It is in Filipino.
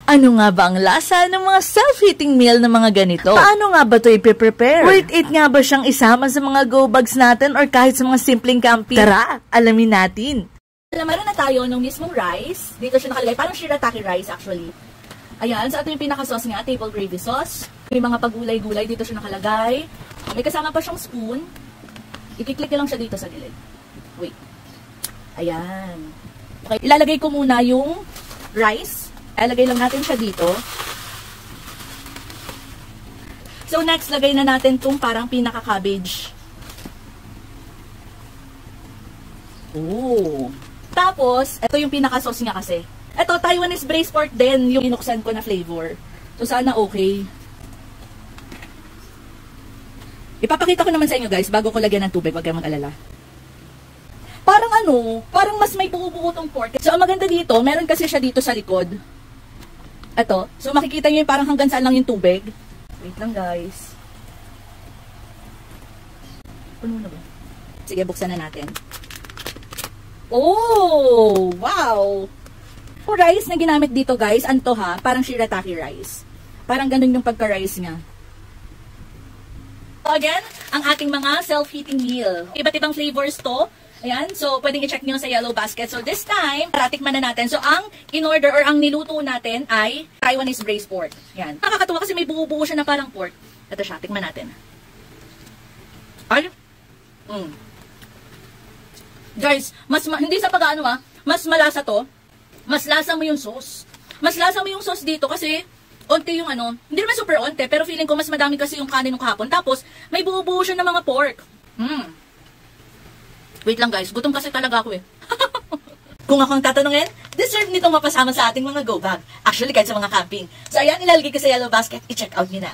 Ano nga ba ang lasa ng mga self-heating meal na mga ganito? Paano nga ba ito ipiprepare? Worth it nga ba siyang isama sa mga go bags natin or kahit sa mga simpleng camping? Tara, alamin natin. Meron na tayo ng mismong rice. Dito siya nakalagay. Parang shirataki rice actually. Ayan, so ito yung pinaka-sauce nga, table gravy sauce. May mga pagulay-gulay dito siya nakalagay. May kasama pa siyang spoon. I-click lang siya dito sa gilid. Wait. Ayan. Okay, ilalagay ko muna yung rice. Ilalagay lang natin siya dito. So next, lagay na natin itong parang pinaka-cabbage. Oh. Tapos, ito yung pinaka-sauce niya kasi. Ito, Taiwanese braised pork din yung inuksan ko na flavor. So sana okay. Ipapakita ko naman sa inyo guys, bago ko lagyan ng tubig, wag kayong mag-alala. Parang parang mas may buo-buo tong pork. So ang maganda dito, meron kasi siya dito sa likod. Ito. So, makikita nyo yung parang hanggang saan lang yung tubig. Wait lang, guys. Puno na ba? Sige, buksan na natin. Oh! Wow! Yung rice na ginamit dito, guys, anto ha? Parang shirataki rice. Parang ganun yung pagka-rice nga. So, again, ang ating mga self-heating meal. Iba't ibang flavors to. Ayan, so pwedeng i-check nyo sa yellow basket. So this time, tikman na natin. So ang in-order or ang niluto natin ay Taiwanese braised pork. Ayan. Nakakatuwa kasi may buo-buo siya na parang pork. Ito siya, tikman natin. Ay! Guys, hindi sa pag-ano mas malasa to. Mas lasa mo yung sauce. Mas lasa mo yung sauce dito kasi onte yung hindi naman super onte, pero feeling ko mas madami kasi yung kanin ng kahapon. Tapos, may buo-buo siya ng mga pork. Wait lang guys, gutom kasi talaga ako eh. Kung akong tatanungin, deserve nitong mapasama sa ating mga go bag. Actually, kahit sa mga camping. So ayan, ilalagay ko sa yellow basket, i-check out nyo na.